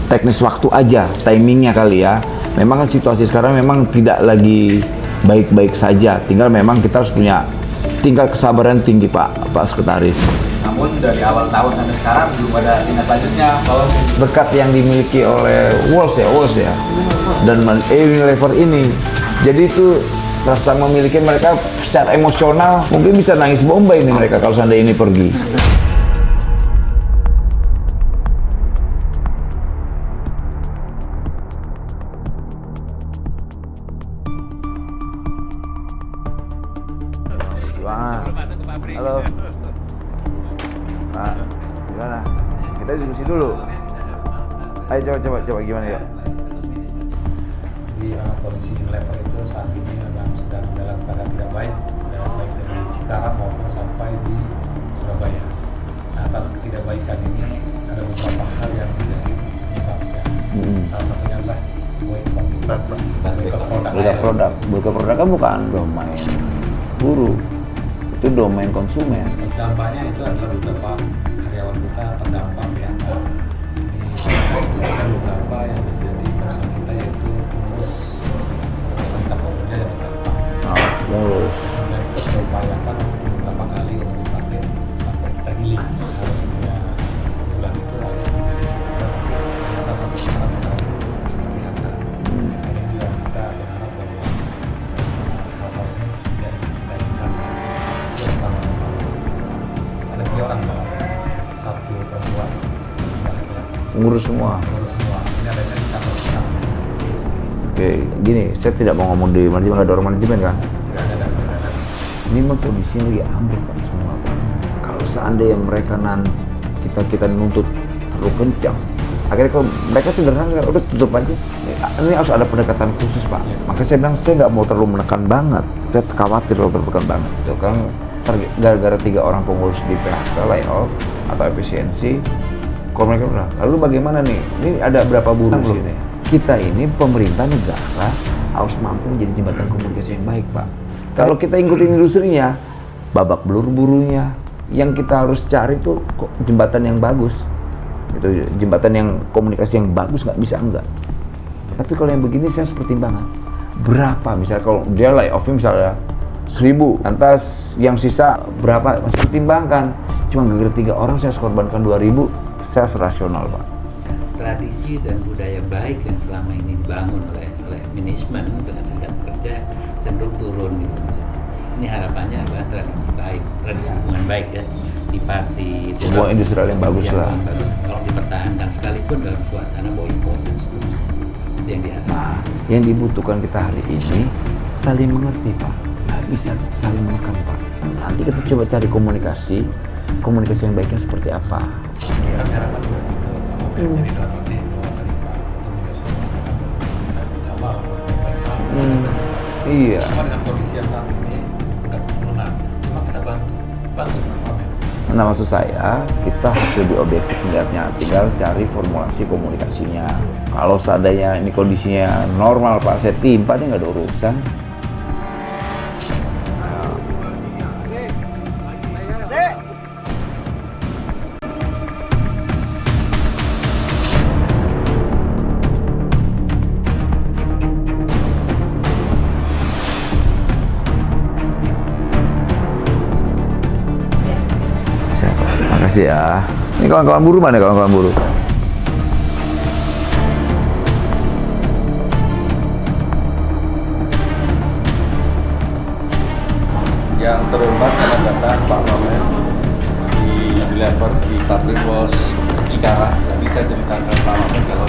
teknis waktu aja, timingnya kali ya. Memang kan situasi sekarang memang tidak lagi baik-baik saja. Tinggal memang kita harus punya tingkat kesabaran tinggi Pak Sekretaris. Namun dari awal tahun sampai sekarang belum ada tindak lanjutnya. Berkat yang dimiliki oleh Wolves ya, dan Unilever ini, jadi itu rasa memiliki mereka secara emosional mungkin bisa nangis Bombay ini mereka kalau seandainya ini pergi. Halo Pak, gimana? Kita diskusi dulu. Ayo coba gimana ya? Jadi kondisi Unilever itu saat ini memang sedang dalam keadaan tidak baik, baik dari Cikarang maupun sampai di Surabaya. Nah, atas ketidakbaikan ini ada beberapa hal yang menjadi penyebabnya. Salah satunya adalah boykot produk kan bukan domain buruh, itu domain konsumen. Dampaknya itu adalah beberapa karyawan kita terdampak PHK. Itu ada beberapa yang menjadi concern kita, yaitu pengurus serikat pekerja yang terdampak. Dan kita sudah upayakan beberapa kali untuk dipakai sampai kita giling harusnya bulan itu ternyata sampai sekarang kita PHK. Ini juga kita berharap bahwa hal-hal ini tidak kita inginkan. Ada 3 orang Pak, 1 perempuan, 2 laki-laki. Ngurus semua. Ini adanya di kantor kita. Oke, gini, saya tidak mau ngomong di manajemen, ada orang manajemen kan? Nggak ada. Ini memang kondisinya lagi ambruk Pak semua Pak. Kalau seandainya mereka kita nuntut terlalu kencang, akhirnya kalau mereka sederhana udah tutup aja. Ini harus ada pendekatan khusus Pak. Makanya saya bilang saya nggak mau terlalu menekan banget. Saya khawatir kalau berpekan banget. Itu kan gara-gara 3 orang pengurus di PHK, layoff atau efisiensi. Kalau mereka udah, lalu bagaimana nih? Ini ada berapa buruh di sini? Kita ini pemerintah negara harus mampu menjadi jembatan komunikasi yang baik Pak. Kalau kita ikutin industrinya, babak belur buruhnya. Yang kita harus cari tuh jembatan yang bagus. Itu jembatan yang komunikasi yang bagus, nggak bisa enggak. Tapi kalau yang begini saya harus pertimbangan. Berapa misalnya kalau dia layoff misalnya 1.000, lantas yang sisa berapa masih pertimbangkan. Cuma gara-gara 3 orang saya harus korbankan 2.000, saya harus rasional Pak. Tradisi dan budaya baik yang selama ini dibangun oleh manajemen dengan serikat pekerja cenderung turun gitu misalnya. Ini harapannya adalah tradisi baik, tradisi hubungan baik ya di parti. Hubungan industrial yang bagus lah. Bagus. Kalau dipertahankan sekalipun dalam suasana boykot dan seterusnya. Itu yang diharapkan. Nah, yang dibutuhkan kita hari ini saling mengerti Pak. Nggak bisa saling menekan Pak. Nanti kita coba cari komunikasi yang baiknya seperti apa. Kami harapan juga gitu, jadi dalam arti bahwa tadi Pak Tomio sampaikan kita bisa bahwa baik sama. Iya. Cuma dengan kondisi yang saat ini udah penurunan. Cuma kita bantu berkomen. Nah maksud saya, kita harus lebih objektif melihatnya, tinggal cari formulasi komunikasinya. Kalau seandainya ini kondisinya normal Pak, saya timpa ini nggak ada urusan. Makasih ya. Ini kawan-kawan buruh mana kawan-kawan buruh? Yang terhormat selamat datang Pak Wamen di Unilever di pabrik Wolves Cikarang. Tadi saya ceritakan Pak Wamen kalau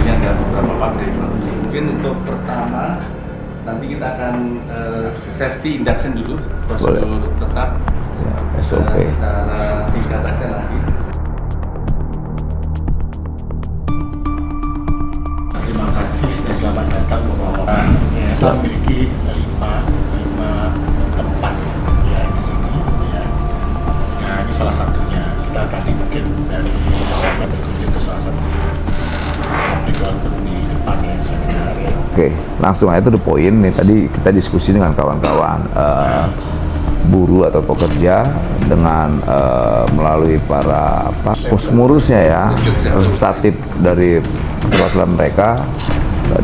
ini ada beberapa pabrik. Mungkin untuk pertama nanti kita akan safety induction dulu, prosedur tetap. SOP. Secara singkat aja nanti. Terima kasih dan selamat datang Bapak. Kita memiliki 5 tempat ya di sini ya. Nah, ini salah satunya. Kita tadi mungkin dari Bapak berkunjung ke salah satu pabrik walaupun di depannya seminar ya. Oke, langsung aja tuh the point nih. Tadi kita diskusi dengan kawan-kawan. buruh atau pekerja dengan melalui para pengurusnya ya, representatif dari perwakilan mereka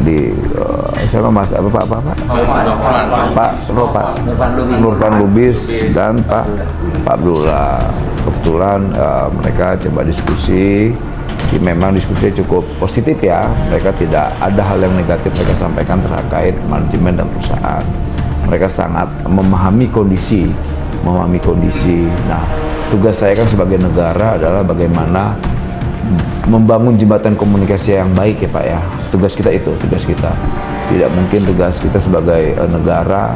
di siapa Mas Pak Nurfan Lubis dan Pak Abdullah. Kebetulan mereka coba diskusi. Memang diskusinya cukup positif ya. Mereka tidak ada hal yang negatif mereka sampaikan terkait manajemen dan perusahaan. Mereka sangat memahami kondisi. Nah, tugas saya kan sebagai negara adalah bagaimana membangun jembatan komunikasi yang baik ya Pak ya. Tugas kita itu, tugas kita. Tidak mungkin tugas kita sebagai negara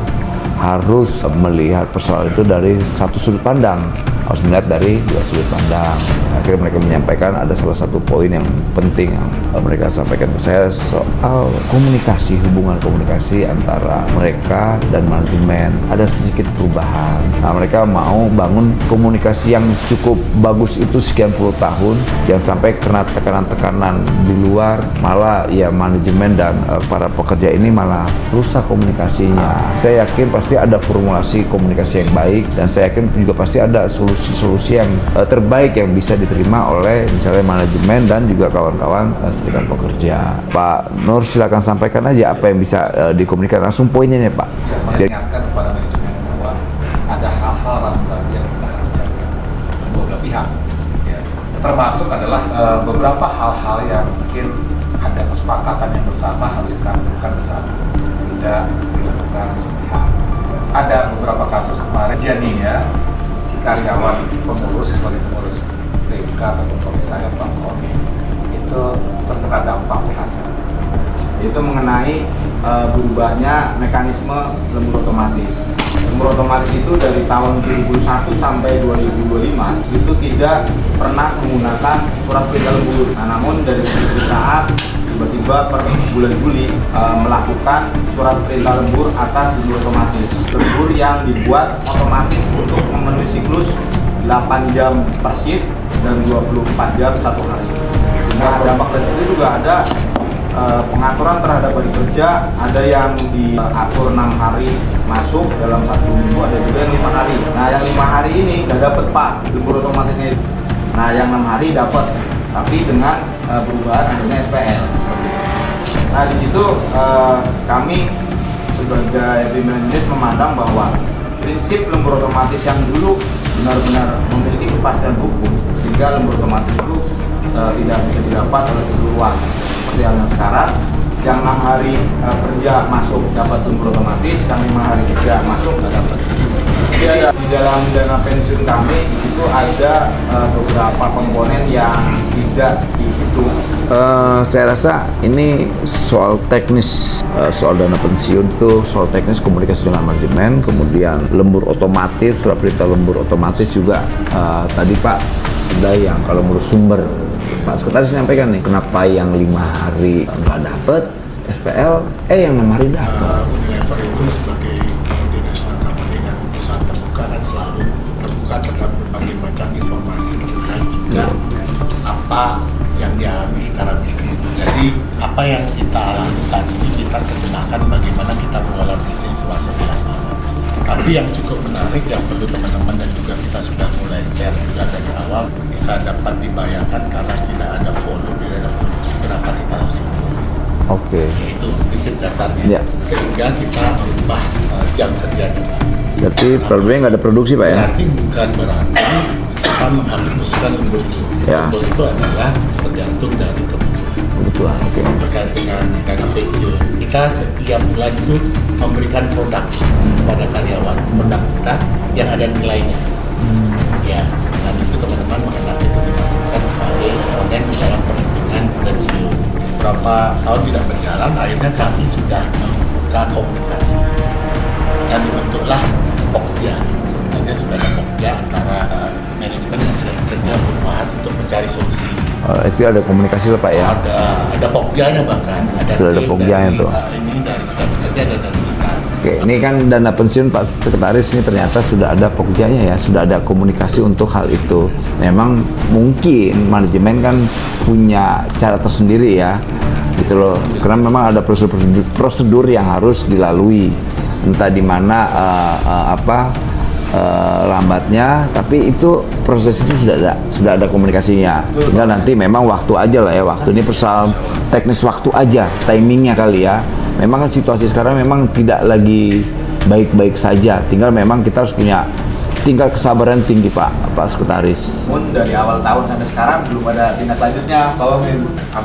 harus melihat persoalan itu dari satu sudut pandang. Harus melihat dari dua sudut pandang. Akhirnya mereka menyampaikan ada salah satu poin yang penting yang mereka sampaikan ke saya soal komunikasi, hubungan komunikasi antara mereka dan manajemen. Ada sedikit perubahan. Nah, mereka mau bangun komunikasi yang cukup bagus itu sekian puluh tahun, jangan sampai kena tekanan-tekanan di luar, malah ya manajemen dan para pekerja ini malah rusak komunikasinya. Saya yakin pasti ada formulasi komunikasi yang baik, dan saya yakin juga pasti ada solusi-solusi yang terbaik yang bisa diterima oleh misalnya manajemen dan juga kawan-kawan serikat pekerja. Pak Nur, silakan sampaikan aja apa yang bisa dikomunikasikan langsung poinnya nih Pak. Saya ingatkan kepada manajemen bahwa ada hal-hal ragu-ragu yang kita harus carikan kedua belah pihak. Ya. Termasuk adalah beberapa hal-hal yang mungkin ada kesepakatan yang bersama harus kita lakukan bersama, tidak dilakukan sepihak. Ada beberapa kasus kemarin jadinya si karyawan pengurus sebagai pengurus PK atau komisaris Bank Koni itu terkena dampak PHK. Itu mengenai berubahnya mekanisme lembur otomatis. Lembur otomatis itu dari tahun 2001 sampai 2025 itu tidak pernah menggunakan surat perintah lembur. Nah, namun dari segi perusahaan tiba-tiba per bulan Juli melakukan surat perintah lembur atas lembur otomatis. Lembur yang dibuat otomatis untuk memenuhi siklus 8 jam per shift dan 24 jam satu hari. Sehingga dampak dari itu juga ada pengaturan terhadap hari kerja, ada yang diatur 6 hari masuk dalam 1 minggu, ada juga yang 5 hari. Nah, yang 5 hari ini nggak dapat Pak lembur otomatisnya. Nah, yang 6 hari dapat, tapi dengan perubahan adanya SPL. Nah, di situ kami sebagai pimpinan unit memandang bahwa prinsip lembur otomatis yang dulu benar-benar memiliki kepastian hukum, sehingga lembur otomatis itu tidak bisa didapat oleh keseluruhan. Seperti halnya sekarang, yang 6 hari kerja masuk dapat lembur otomatis, yang 5 hari kerja masuk nggak dapat. Jadi ada di dalam dana pensiun kami itu ada beberapa komponen yang tidak dihitung. Saya rasa ini soal teknis, soal dana pensiun itu soal teknis komunikasi dengan manajemen, kemudian lembur otomatis, surat perintah lembur otomatis juga tadi Pak ada yang kalau menurut sumber Pak Sekretaris menyampaikan nih, kenapa yang 5 hari nggak dapet SPL, yang 6 hari dapat. Unilever itu sebagai multinational company dan perusahaan terbuka kan selalu terbuka terhadap berbagai macam informasi terkait juga apa yang dialami secara bisnis. Jadi apa yang kita alami saat ini kita terjemahkan bagaimana kita mengelola bisnis di masa yang akan. Tapi yang cukup menarik yang perlu teman-teman dan juga kita sudah mulai share juga dari awal bisa dapat dibayangkan karena tidak ada volume, tidak ada produksi, kenapa kita harus lembur. Oke. Itu prinsip dasarnya. Ya. Sehingga kita merubah jam kerjanya. Berarti problemnya nggak ada produksi Pak ya? Berarti bukan berarti kita menghapuskan lembur itu. Ya. Lembur itu adalah tergantung dari kebutuhan. Kebetulan, oke. Terkait dengan dana pensiun, kita setiap bulan itu memberikan produk kepada karyawan, produk kita yang ada nilainya. Ya, dan itu teman-teman mengenal itu dimasukkan sebagai komponen di dalam perhitungan pensiun. Berapa tahun tidak berjalan, akhirnya kami sudah membuka komunikasi dan dibentuklah Pokja. Sebenarnya sudah ada Pokja antara manajemen dan serikat pekerja berbahas untuk mencari solusi. Itu ada komunikasi lah Pak ya? Ada Pokjanya bahkan. Sudah ada Pokjanya tuh. Ini dari serikat pekerja dan dari kita. Oke, ini kan dana pensiun Pak Sekretaris ini ternyata sudah ada Pokjanya ya, sudah ada komunikasi untuk hal itu. Memang mungkin manajemen kan punya cara tersendiri ya, gitu loh. Karena memang ada prosedur yang harus dilalui, entah di mana lambatnya, tapi itu proses itu sudah ada komunikasinya. Tinggal nanti memang waktu aja lah ya, waktu ini persoalan teknis waktu aja, timingnya kali ya. Memang kan situasi sekarang memang tidak lagi baik-baik saja, tinggal memang kita harus punya tingkat kesabaran tinggi Pak Sekretaris. Namun dari awal tahun sampai sekarang belum ada tindak lanjutnya, Pak Wamen.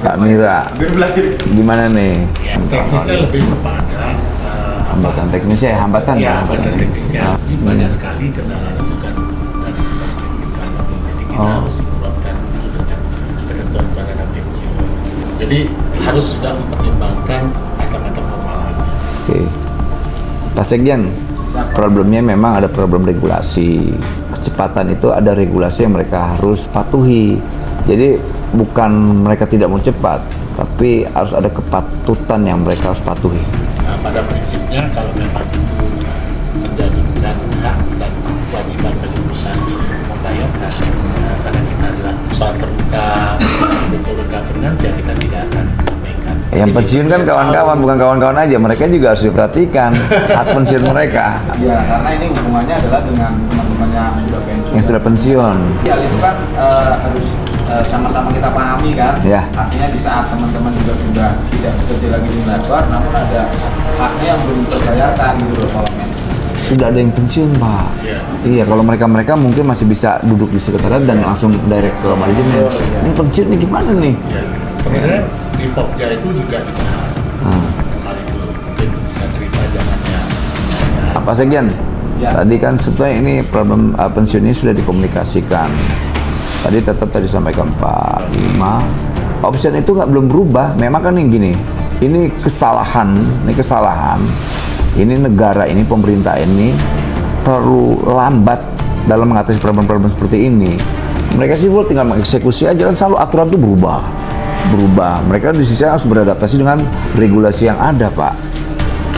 Kak Mira, Hampir belajar. gimana nih? Teknisnya lebih kepada Hambatan teknisnya ya, hambatan ya, Pak? hambatan teknisnya. Ini banyak sekali kendala bukan dari dinas pendidikan, jadi kita harus menerapkan dengan ketentuan dana pensiun. Jadi harus sudah mempertimbangkan item-item formalnya. Oke. Pak Sekjen, problemnya memang ada problem regulasi. Kecepatan itu ada regulasi yang mereka harus patuhi. Jadi bukan mereka tidak mau cepat, tapi harus ada kepatutan yang mereka harus patuhi. Nah, pada prinsipnya kalau memang itu menjadikan hak dan kewajiban bagi perusahaan membayarkan, karena kita adalah usaha terbuka, corporate governance, ya kita tidak akan sampaikan. Yang pensiun kan kawan-kawan, bukan kawan-kawan aja. Mereka juga harus diperhatikan hak pensiun mereka Ya, karena ini hubungannya adalah dengan teman-teman yang sudah pensiun. yang sudah pensiun. Ya, itu kan harus sama-sama kita pahami kan. Ya. Artinya di saat teman-teman juga sudah tidak bekerja lagi di Unilever, namun ada haknya yang belum terbayarkan gitu loh Pak Wamen. Sudah ada yang pensiun Pak. Iya, kalau mereka mungkin masih bisa duduk di sekretariat dan langsung direct ke manajemen. Ini pensiun nih gimana nih? Ya, sebenarnya di Pokja itu juga dibahas hal itu, mungkin bisa cerita zamannya. Pak Sekjen, Ya. tadi kan sebetulnya ini problem pensiun ini sudah dikomunikasikan. Tadi disampaikan Pak Bima, option itu belum berubah. Memang kan yang gini, ini kesalahan. Ini negara ini, pemerintah ini terlalu lambat dalam mengatasi problem-problem seperti ini. Mereka sih tinggal mengeksekusi aja, kan selalu aturan itu berubah. Mereka di sisi harus beradaptasi dengan regulasi yang ada Pak.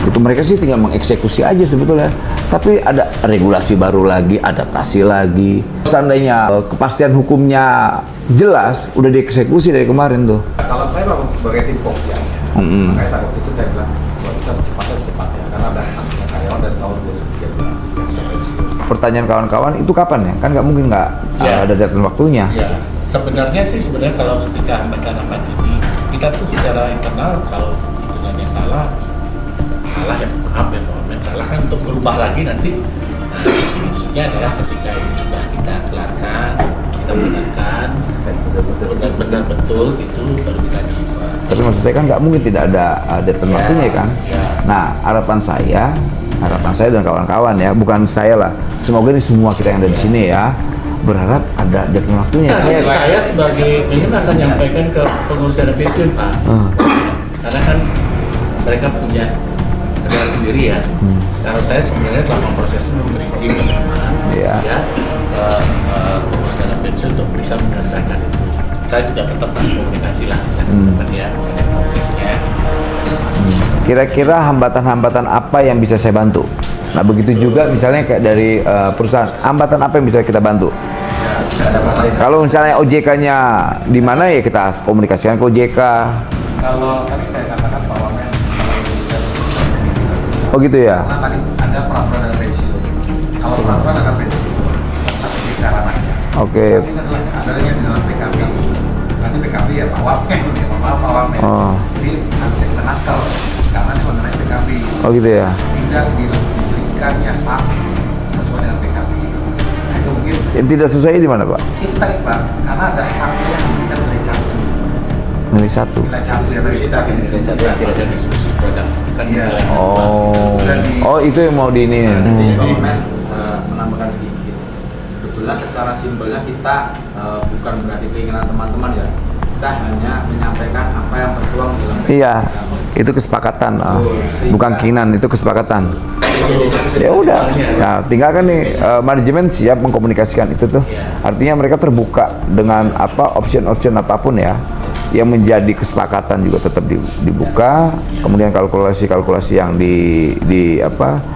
Itu mereka sih tinggal mengeksekusi aja sebetulnya. Tapi ada regulasi baru lagi, adaptasi lagi. Seandainya kepastian hukumnya jelas, udah dieksekusi dari kemarin tuh. Kalau saya bangun sebagai tim Pokja, makanya pada waktu itu saya bilang kalau bisa secepatnya karena ada karyawan dari tahun 2013 yang sudah pensiun. Pertanyaan kawan-kawan itu kapan ya? Kan nggak mungkin nggak ada deadline waktunya. Ya, sebenarnya kalau ketika hambatan ini, kita tuh secara internal kalau hitungannya salah ya maaf ya Pak Wamen, salah kan untuk berubah lagi nanti. Nah, maksudnya adalah ketika ini sudah kita kelarkan, kita benarkan, benar-benar betul itu baru kita deliver. Tapi maksud saya kan nggak mungkin tidak ada deadline waktunya kan? Ya. Nah, harapan saya dan kawan-kawan ya, bukan saya lah. Semoga ini semua kita yang ada di sini ya, berharap ada deadline waktunya. Saya sebagai ini akan menyampaikan ke pengurus dana pensiun Pak, karena kan mereka punya negara sendiri ya. Kalau saya sebenarnya selama proses memberi izin ke teman, pengurus dana pensiun untuk bisa menyelesaikan itu. Saya juga tetap komunikasi lah dengan teman-teman ya, dengan progresnya. Kira-kira hambatan-hambatan apa yang bisa saya bantu? Nah, begitu juga misalnya kayak dari perusahaan, hambatan apa yang bisa kita bantu? Kalau misalnya OJK-nya di mana ya kita komunikasikan ke OJK. Kalau tadi saya katakan Pak Wamen, Oh gitu ya? karena tadi ada peraturan dana pensiun. Kalau peraturan dana pensiun, nanti kita ranahnya. Oke. Ini adalah adanya di dalam PKB. Nanti PKB ya Pak Wamen, ya maaf Pak Wamen. Oh. Jadi bisa kita nakal karena ini mengenai PKB. Oh gitu ya? Tidak diberikannya hak sesuai dengan PKB. Nah itu mungkin Yang tidak sesuai di mana Pak? itu tadi Pak, karena ada hak yang diberikan nilai 1. Nilai 1. Nilai 1 yang dari pakai distribusi. Tidak diskusi produk kan Iya. Oh itu yang mau di ini. Jadi Pak Wamen menambahkan sedikit. Sebetulnya secara simpelnya kita bukan berarti keinginan teman-teman ya. Kita hanya menyampaikan apa yang tertuang dalam Iya, itu kesepakatan, bukan keinginan, itu kesepakatan. Ya udah, nah tinggal kan nih manajemen siap mengkomunikasikan itu tuh. Artinya mereka terbuka dengan apa option apapun ya, yang menjadi kesepakatan juga tetap dibuka. Kemudian kalkulasi yang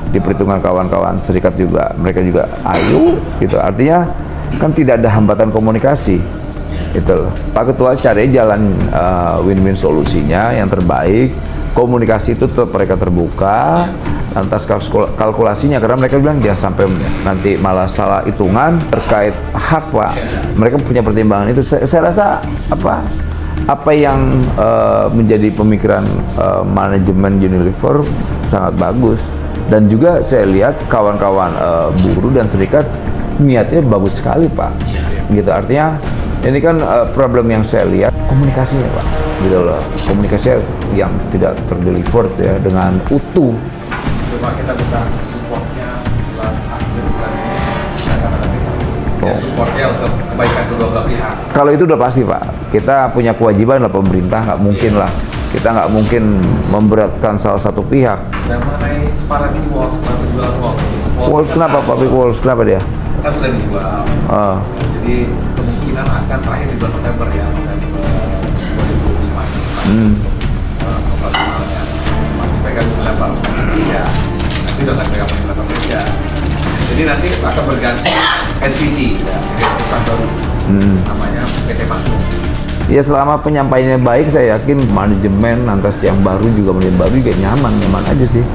diperhitungkan kawan-kawan serikat juga, mereka juga ayo gitu. Artinya kan tidak ada hambatan komunikasi. Itu loh. Pak Ketua cari jalan win-win solusinya yang terbaik. Komunikasi itu tetap mereka terbuka, lantas kalkulasinya, karena mereka bilang jangan sampai nanti malah salah hitungan terkait hak Pak. Mereka punya pertimbangan itu. Saya rasa apa yang menjadi pemikiran manajemen Unilever sangat bagus, dan juga saya lihat kawan-kawan buruh dan serikat niatnya bagus sekali Pak. Gitu, artinya ini kan problem yang saya lihat komunikasinya Pak, gitu loh, komunikasinya yang tidak terdeliver ya dengan utuh. Coba kita minta supportnya setelah akhir bulan ini akan ada ya, supportnya untuk kebaikan kedua belah pihak. Kalau itu udah pasti Pak, kita punya kewajiban lah, pemerintah nggak mungkin lah, kita nggak mungkin memberatkan salah satu pihak. Dan mengenai separasi Walls, penjualan Walls kenapa Pak? Walls kenapa dia? Kan sudah dijual. Jadi kemungkinan akan terakhir di bulan November ya, November 2025 ini. Operasionalnya masih pegang Unilever Indonesia, nanti udah nggak pegang Unilever Indonesia. Jadi nanti akan berganti NTT, ya, jadi perusahaan baru, namanya PT Magnum. Ya selama penyampaiannya baik, saya yakin manajemen lantas yang baru juga nyaman aja sih.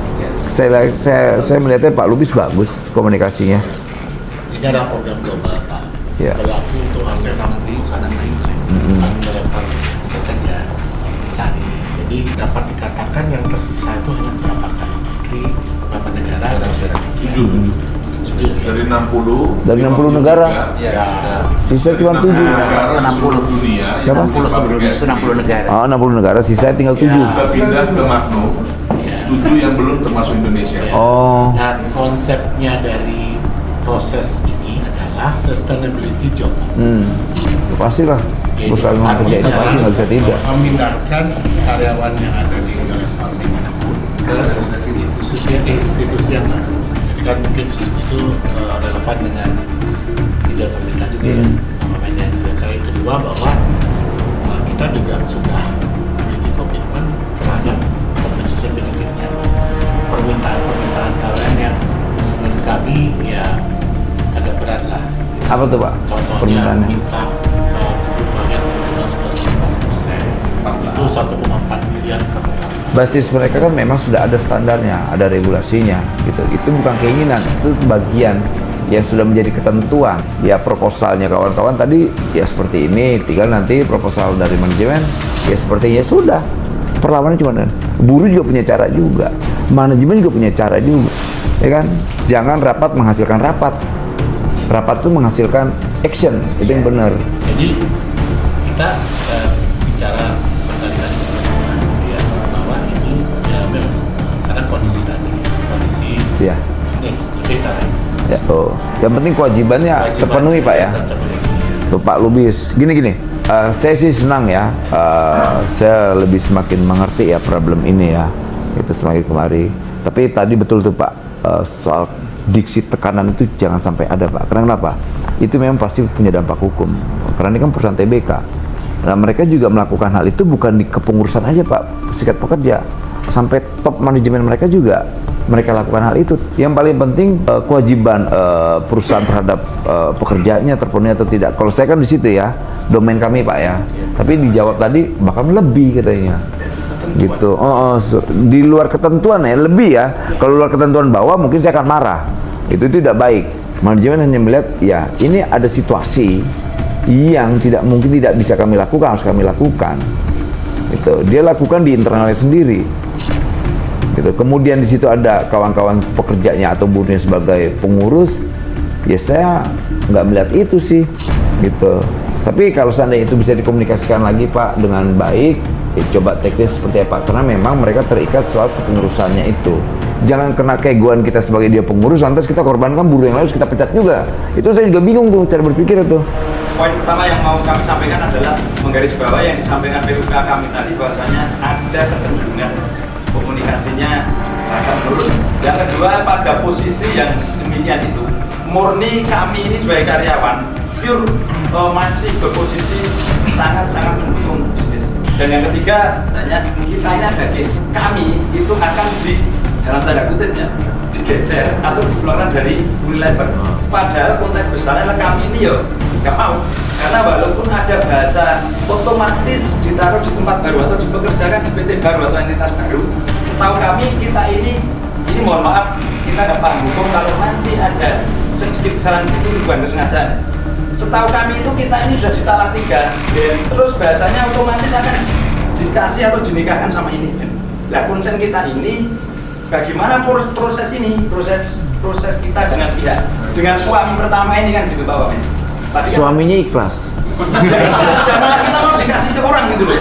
Saya melihatnya Pak Lubis bagus komunikasinya. Ini adalah program global Pak. Ya. Berlaku untuk hampir 60 kanan lain bukan Unilever saja saat ini. Jadi dapat dikatakan yang tersisa itu hanya berapa country, beberapa negara dan sudah 7 dari 60. Dari 60 negara. Ya. Sisa cuma 7. 60 dunia. Siapa? 60 sebelumnya itu 60 negara. Oh, 60 negara, sisa tinggal 7. Sudah pindah ke Magnum. 7 yang belum termasuk Indonesia. Oh. Dan konsepnya dari proses ini adalah sustainability job. Pastilah. Perusahaan yang kerja itu pasti nggak bisa tidak. Memindahkan karyawan yang ada di Unilever dimanapun ke institusi yang baru. Jadi kan mungkin itu relevan dengan tujuan pemerintah juga ya. Namanya juga kayak kedua bahwa kita juga sudah memiliki komitmen terhadap compensation benefitnya. Permintaan kalian yang menurut kami ya agak berat lah. Apa tuh Pak? Contohnya Permintaannya? minta kebutuhan 11% itu 1,4 miliar per tahun. Basis mereka kan memang sudah ada standarnya, ada regulasinya gitu. Itu bukan keinginan, itu bagian yang sudah menjadi ketentuan. Ya proposalnya kawan-kawan tadi ya seperti ini, tinggal nanti proposal dari manajemen ya seperti ya sudah. Perlawanan cuma buruh juga punya cara juga, manajemen juga punya cara juga, ya kan? Jangan rapat menghasilkan rapat, rapat itu menghasilkan action, itu yang benar. Jadi kita bicara berkali-kali ya, bahwa ini ya memang karena kondisi tadi, kondisi Ya. bisnis lebih karena Ya, yang penting kewajibannya terpenuhi Pak ya. Tuh Pak Lubis, gini. Saya sih senang ya. Saya lebih semakin mengerti ya problem ini ya. Itu semakin kemari. Tapi tadi betul tuh Pak, soal diksi tekanan itu jangan sampai ada Pak. Karena kenapa? Itu memang pasti punya dampak hukum. Karena ini kan perusahaan TBK. Nah mereka juga melakukan hal itu bukan di kepengurusan aja Pak, serikat pekerja. Sampai top manajemen mereka juga mereka lakukan hal itu. Yang paling penting kewajiban perusahaan terhadap pekerjaannya terpenuhi atau tidak. Kalau saya kan di situ ya, domain kami Pak ya. Tapi dijawab tadi bahkan lebih katanya. Gitu. Di luar ketentuan ya, lebih ya. Kalau luar ketentuan bawah mungkin saya akan marah. Itu tidak baik. Manajemen hanya melihat ya ini ada situasi yang mungkin tidak bisa kami lakukan, harus kami lakukan. Gitu. Dia lakukan di internalnya sendiri. Gitu. Kemudian di situ ada kawan-kawan pekerjanya atau buruhnya sebagai pengurus, ya saya nggak melihat itu sih, gitu. Tapi kalau seandainya itu bisa dikomunikasikan lagi Pak dengan baik, ya coba teknis seperti apa, karena memang mereka terikat soal kepengurusannya itu. Jangan kena keegoan kita sebagai dia pengurus, lantas kita korbankan buruh yang lain, kita pecat juga. Itu saya juga bingung tuh cara berpikir itu. Poin pertama yang mau kami sampaikan adalah menggarisbawahi yang disampaikan PUK kami tadi, bahwasanya ada kecenderungan komunikasinya akan menurun. Yang kedua, pada posisi yang demikian itu murni kami ini sebagai karyawan pure masih berposisi sangat-sangat mendukung bisnis. Dan yang ketiga, kita ini ada case kami itu akan dalam tanda kutip ya, digeser atau dikeluarkan dari Unilever. Padahal konteks besarnya adalah kami ini ya nggak mau, karena walaupun ada bahasa otomatis ditaruh di tempat baru atau dipekerjakan di PT baru atau entitas baru, setahu kami kita ini ini mohon maaf, kita ada paham hukum kalau nanti ada sedikit kesalahan itu bukan kesengajaan. Setahu kami itu kita ini sudah di talak 3, terus bahasanya otomatis akan dikasih atau dinikahkan sama ini. Nah, konsen kita ini bagaimana proses ini, proses kita dengan suami pertama ini kan gitu Pak Wamen. Tadi kan, Suaminya ikhlas. jangan kita mau dikasih ke orang gitu loh.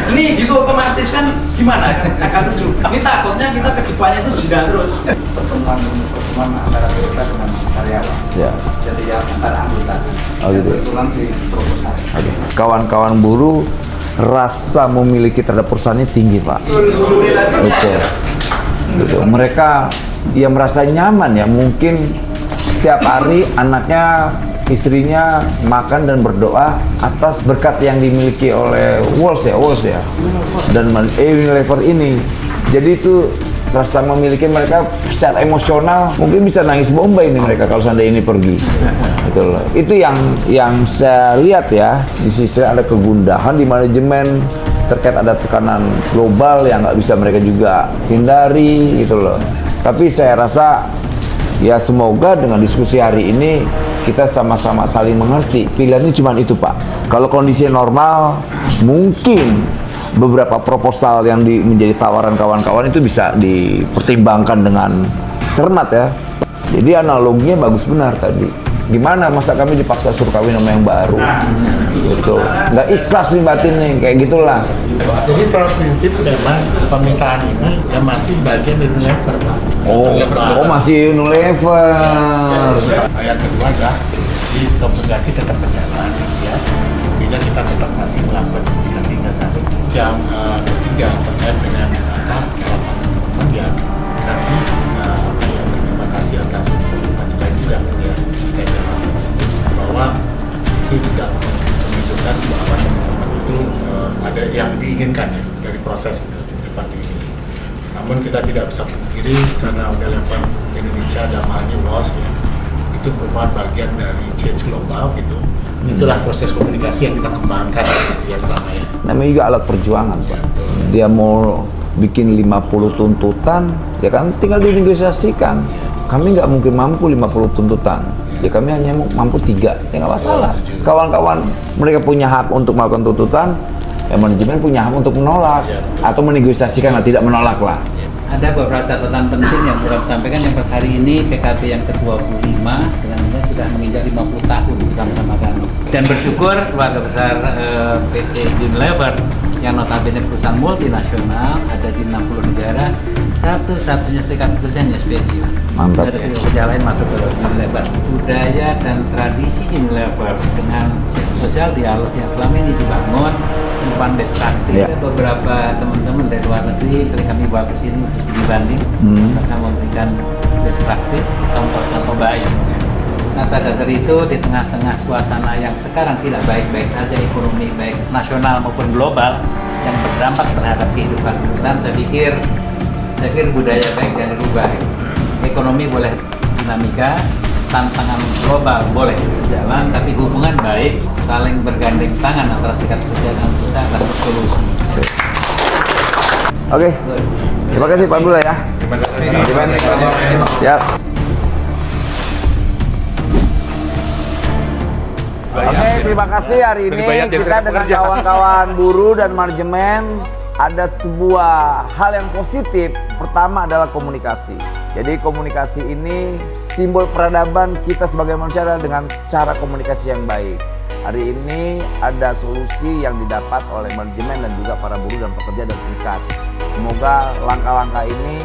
Ini gitu otomatis kan gimana? Agak lucu. Ini takutnya kita ke depannya itu zina terus. Pertemuan antara kita dengan karyawan. Ya. Jadi ya antara anggota. Oh gitu. Kebetulan di proposal. Oke. Kawan-kawan buruh rasa memiliki terhadap perusahaannya tinggi, Pak. Betul. Betul. Mereka ya merasa nyaman ya, mungkin setiap hari anaknya, istrinya makan dan berdoa atas berkat yang dimiliki oleh Walls ya, dan Unilever ini. Jadi itu rasa memiliki mereka secara emosional mungkin bisa nangis bombay ini mereka kalau seandainya ini pergi. Betul. Itu yang saya lihat ya. Di sisi ada kegundahan di manajemen terkait ada tekanan global yang nggak bisa mereka juga hindari gitu loh. Tapi saya rasa ya semoga dengan diskusi hari ini kita sama-sama saling mengerti. Pilihannya cuma itu, Pak. Kalau kondisi normal, mungkin beberapa proposal yang menjadi tawaran kawan-kawan itu bisa dipertimbangkan dengan cermat ya. Jadi analoginya bagus benar tadi. Gimana masa kami dipaksa suruh kawin sama yang baru? Betul. Nggak ikhlas nih batin nih, kayak gitulah. Jadi secara prinsip memang pemisahan ini ya masih bagian dari Unilever, Pak. Oh masih Unilever. Yang kedua adalah di komunikasi tetap berjalan ya. Bila kita tetap masih melakukan komunikasi hingga sampai jam ketiga terkait dengan teman-teman yang kami berterima kasih atas masukan juga ya bahwa itu juga menunjukkan bahwa teman-teman itu ada yang diinginkan ya dari proses seperti ini. Namun kita tidak bisa pungkiri karena Unilever Indonesia dan Mahani Walls ya, itu merupakan bagian dari change global gitu. Itulah proses komunikasi yang kita kembangkan gitu ya selama ini. Namanya juga alat perjuangan, Pak. Dia mau bikin 50 tuntutan, ya kan tinggal dinegosiasikan. Kami nggak mungkin mampu 50 tuntutan. Ya kami hanya mampu 3, ya nggak masalah. Kawan-kawan mereka punya hak untuk melakukan tuntutan, ya manajemen punya hak untuk menolak atau menegosiasikan atau tidak menolak lah. Ada beberapa catatan penting yang Buram sampaikan. Yang per hari ini PKB yang ke-25 dengan ini sudah menginjak 50 tahun bersama-sama kami. Dan bersyukur keluarga besar PT Unilever yang notabene perusahaan multinasional ada di 60 negara, satu-satunya serikat pekerjanya spesial. Mantap. Ada serikat pekerja lain masuk ke Unilever. Budaya dan tradisi Unilever dengan sosial dialog yang selama ini dibangun merupakan best practice. Ya. Beberapa teman-teman dari luar negeri sering kami bawa ke sini untuk dibanding karena memberikan best practice contoh-contoh baik. Nah, atas dasar itu di tengah-tengah suasana yang sekarang tidak baik-baik saja, ekonomi baik nasional maupun global yang berdampak terhadap kehidupan perusahaan, saya pikir budaya baik jangan dirubah. Ekonomi boleh dinamika, tantangan global boleh berjalan, tapi hubungan baik, saling bergandeng tangan antara serikat pekerja dan perusahaan adalah solusi. Oke. Terima kasih Pak Abdullah ya. Terima kasih. Siap. Oke, terima kasih hari ini kita dengan kawan-kawan buruh dan manajemen ada sebuah hal yang positif. Pertama adalah komunikasi. Jadi komunikasi ini simbol peradaban kita sebagai manusia adalah dengan cara komunikasi yang baik. Hari ini ada solusi yang didapat oleh manajemen dan juga para buruh dan pekerja dan serikat. Semoga langkah-langkah ini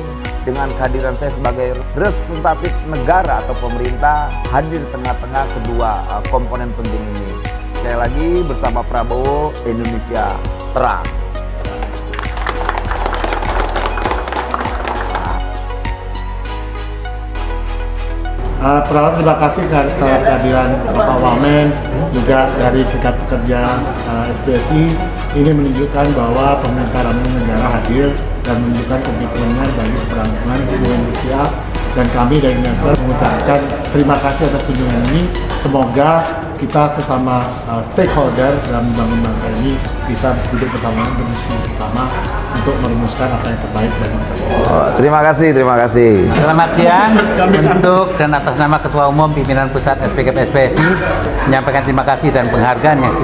dengan kehadiran saya sebagai representatif negara atau pemerintah hadir di tengah-tengah kedua komponen penting ini. Sekali lagi bersama Prabowo, Indonesia terang. Pertama terima kasih kehadiran Bapak Wamen juga dari Serikat Pekerja SPSI. Ini menunjukkan bahwa pemerintah negara hadir dan menunjukkan komitmennya bagi keberlangsungan hubungan Indonesia Dan kami dari Unilever mengucapkan terima kasih atas kunjungan ini. Semoga kita sesama stakeholder dalam membangun bangsa ini bisa duduk bersama dan berdiskusi bersama untuk merumuskan apa yang terbaik bagi kita semua. Terima kasih. Selamat siang untuk dan atas nama Ketua Umum Pimpinan Pusat SPKP SPSI menyampaikan terima kasih dan penghargaan yang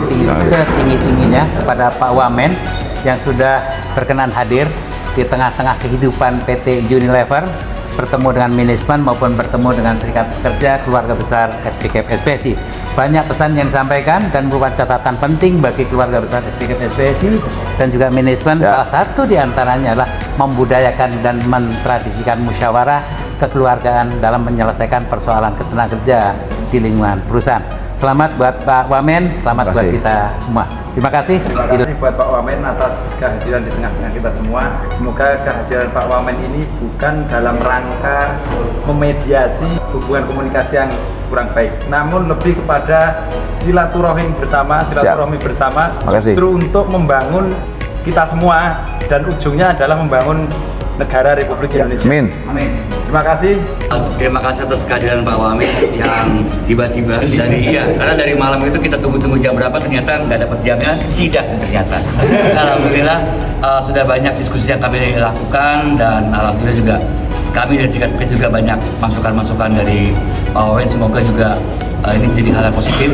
setinggi-tingginya kepada Pak Wamen yang sudah berkenan hadir di tengah-tengah kehidupan PT Unilever, bertemu dengan manajemen maupun bertemu dengan serikat pekerja keluarga besar SPKP SPSI. Banyak pesan yang disampaikan dan merupakan catatan penting bagi keluarga besar SPKP SPSI dan juga manajemen. Salah satu diantaranya adalah membudayakan dan mentradisikan musyawarah kekeluargaan dalam menyelesaikan persoalan ketenagakerjaan di lingkungan perusahaan. Selamat buat Pak Wamen, selamat buat kita semua. Terima kasih. Terima kasih buat Pak Wamen atas kehadiran di tengah-tengah kita semua. Semoga kehadiran Pak Wamen ini bukan dalam rangka memediasi hubungan komunikasi yang kurang baik, namun lebih kepada silaturahmi bersama, justru untuk membangun kita semua dan ujungnya adalah membangun negara Republik Indonesia. Amin. Terima kasih. Terima kasih atas kehadiran Pak Wamen yang tiba-tiba karena dari malam itu kita tunggu jam berapa ternyata nggak dapat jamnya, sidang ternyata. Alhamdulillah sudah banyak diskusi yang kami lakukan dan alhamdulillah juga kami dari Serikat Pekerja juga banyak masukan-masukan dari Pak Wamen. Semoga juga ini jadi hal yang positif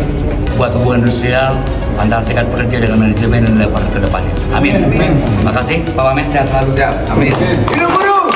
buat hubungan industrial antara Serikat Pekerja dengan manajemen dan level ke depannya. Amin. Terima kasih Pak Wamen, sehat selalu. Amin. Hidup buruh!